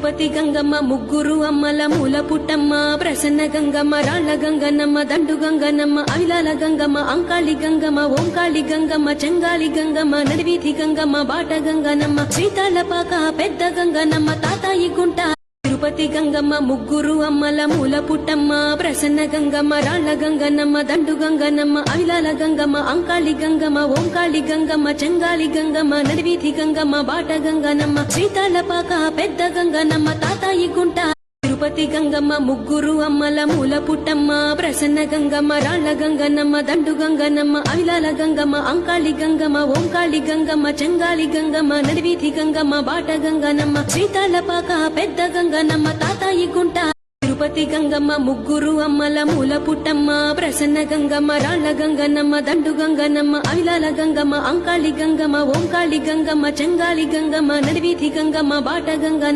తిరుపతి గంగమ్మ ముగ్గురు అమ్మల మూల పుట్టమ్మ ప్రసన్న గంగమ్మ రాళ్ల గంగనమ్మ దండు గంగనమ్మ అవిలాల గంగమ్మ అంకాళి గంగమ్మ ఓంకాళి గంగమ్మ చెంగాలి గంగమ్మ నడివీధి గంగమ్మ బాట గంగనమ్మ శ్రీతాళపాక పెద్ద గంగనమ్మ తాతాయి గుంట తిరుపతి గంగమ్మ ముగ్గురు అమ్మల మూల పుట్టమ్మ ప్రసన్న గంగమ్మ రాళ్ల గంగనమ్మ దండు గంగనమ్మ అవిలాల గంగమ్మ అంకాళి గంగమ్మ ఓంకాళి గంగమ్మ చెంగాలి గంగమ్మ నడివీధి గంగమ్మ బాట గంగనమ్మ శ్రీతాళపాక పెద్ద గంగనమ్మ తాతాయి గుంట తిరుపతి గంగమ్మ ముగ్గురు అమ్మల మూల పుట్టమ్మ ప్రసన్న గంగమ్మ రాళ్ల గంగనమ్మ దండు గంగనమ్మ అవిలాల గంగమ్మ అంకాళి గంగమ్మ ఓంకాళి గంగమ్మ చెంగాలి గంగమ్మ నడివీధి గంగమ్మ బాట గంగనమ్మ శ్రీతాళపాక పెద్ద గంగనమ్మ తాతాయి గుంట తిరుపతి గంగమ్మ ముగ్గురు అమ్మల మూల పుట్టమ్మ ప్రసన్న గంగమ్మ రాళ్ల గంగనమ్మ దండు గంగనమ్మ అవిలాల గంగమ్మ అంకాళి గంగమ్మ ఓంకాళి గంగమ్మ చెంగాలి గంగమ్మ నడివీధి గంగమ్మ బాట గంగనమ్మ